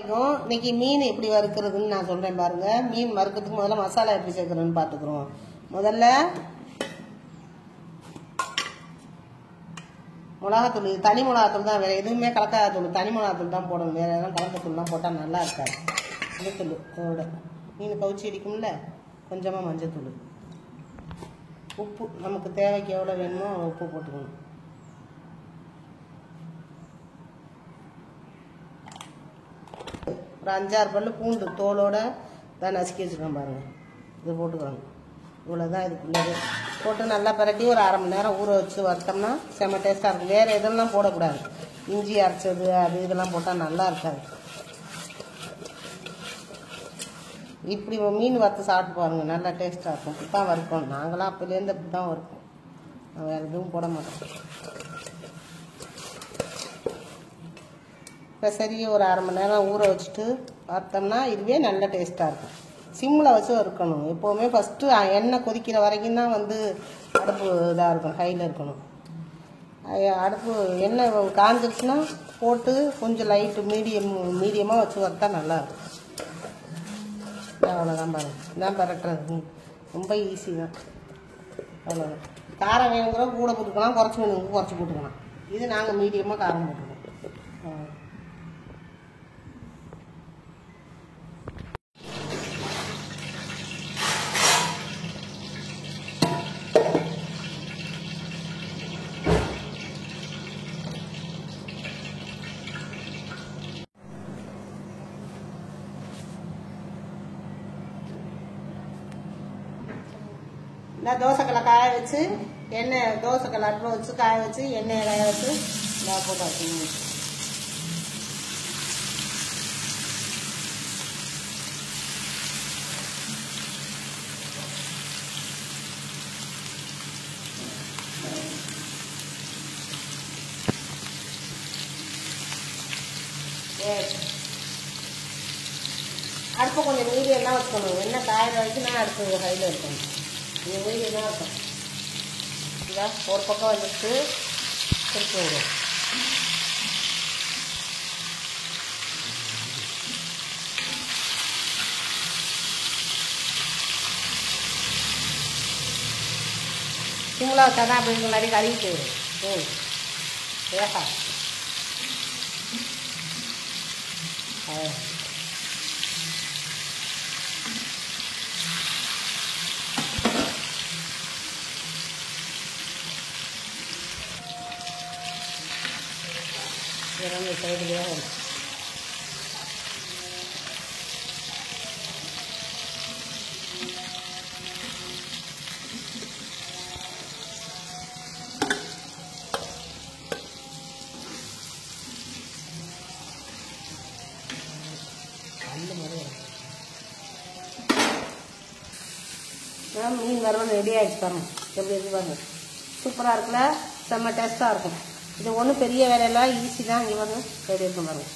இன்னைக்கு மீன் எப்படி வறுக்கிறதுன்னு நான் சொல்றேன் பாருங்க. மீன் வறுக்கிறதுக்கு முதல்ல மசாலா எப்படி சேர்க்கறதுன்னு பார்த்துக்கிறோம். முதல்ல மிளகாத்தூள், தனி மிளகாத்தூள் தான், வேற எதுவுமே கலக்காத தூள், தனி மிளகாத்தூள் தான் போடணும். வேற எதாவது கலந்த தூள்லாம் போட்டால் நல்லா இருக்காது. இந்த தூள் இதோட மீன் கவுச்சி அடிக்கும்ல, கொஞ்சமாக மஞ்சத்தூள், உப்பு நமக்கு தேவைக்கு எவ்வளோ வேணுமோ உப்பு போட்டுக்கணும். ஒரு 5-6 பல்லு பூண்டு தோலோட தான் நசுக்கி வச்சுருக்கோம் பாருங்கள். இது போட்டுக்கணும். இவ்வளோதான் இதுக்குள்ளது. போட்டு நல்லா பரட்டி ஒரு 1/2 மணி நேரம் ஊற வச்சு வறுத்தோம்னா செம்ம டேஸ்ட்டாக இருக்கும். வேறு எதெல்லாம் போடக்கூடாது. இஞ்சி அரைச்சது அது இதெல்லாம் போட்டால் நல்லா இருக்காது. இப்படி மீன் வறுத்து சாப்பிட்டு பாருங்கள், நல்லா டேஸ்ட்டாக இருக்கும். இப்படி தான் வறுக்கணும். நாங்களாம் அப்போலேருந்து இப்படி தான் வறுப்போம். வேறு எதுவும் போட மாட்டோம். இப்போ சரி ஒரு 1/2 மணி நேரம் ஊற வச்சுட்டு வறுத்தோம்னா இதுவே நல்ல டேஸ்ட்டாக இருக்கும். சிம்மில் வச்சு வறுக்கணும். எப்போவுமே ஃபஸ்ட்டு எண்ணெய் கொதிக்கிற வரைக்கும் தான் அடுப்பு இதாக இருக்கணும், ஹையில் இருக்கணும். அடுப்பு எண்ணெய் காஞ்சிருச்சுன்னா போட்டு கொஞ்சம் லைட்டு மீடியமாக வச்சு வறுத்தா நல்லாயிருக்கும். அவ்வளோதான் பாருங்கள். இதான் பரட்டுறது ரொம்ப ஈஸி தான். அவ்வளோதான். காரம் வேணுங்கிற கூட போட்டுக்கலாம், குறைச்சி வேணுங்க குறைச்சி போட்டுக்கலாம். இது நாங்கள் மீடியமாக காரம் போட்டுக்கோம். நான் தோசைக்கல்லை காய வச்சு எண்ணெய், தோசைக்கல்லை அடுப்பில் வச்சு காய வச்சு எண்ணெயை காய வச்சு நான் போட்டாச்சு. அடுப்பை கொஞ்சம் மீடியம்லாம் வச்சுக்கணும். எண்ணெய் காயிற வரைக்கும் நான் அடுப்பு ஹையில் இருக்கணும். இது மீடியம் தான் இருக்கும். இதை ஒரு பக்கம் வந்துட்டு திருப்பி விடும். சிம்மில் வச்சா தான் அப்படி முன்னாடி கழுவி போயிடும். வேகா இரண்டு சைடுலேயே வரும். மீன் வறுவல் ரெடி ஆகிடுச்சு பாருங்க. எப்படி இருக்கு பாருங்க. சூப்பராக இருக்குல்ல, செம்ம டேஸ்ட்டாக இருக்கும். இது ஒன்றும் பெரிய வேலையெல்லாம், ஈஸி தான். இங்கே பாருங்க ரெடி இருக்கும் பாருங்க.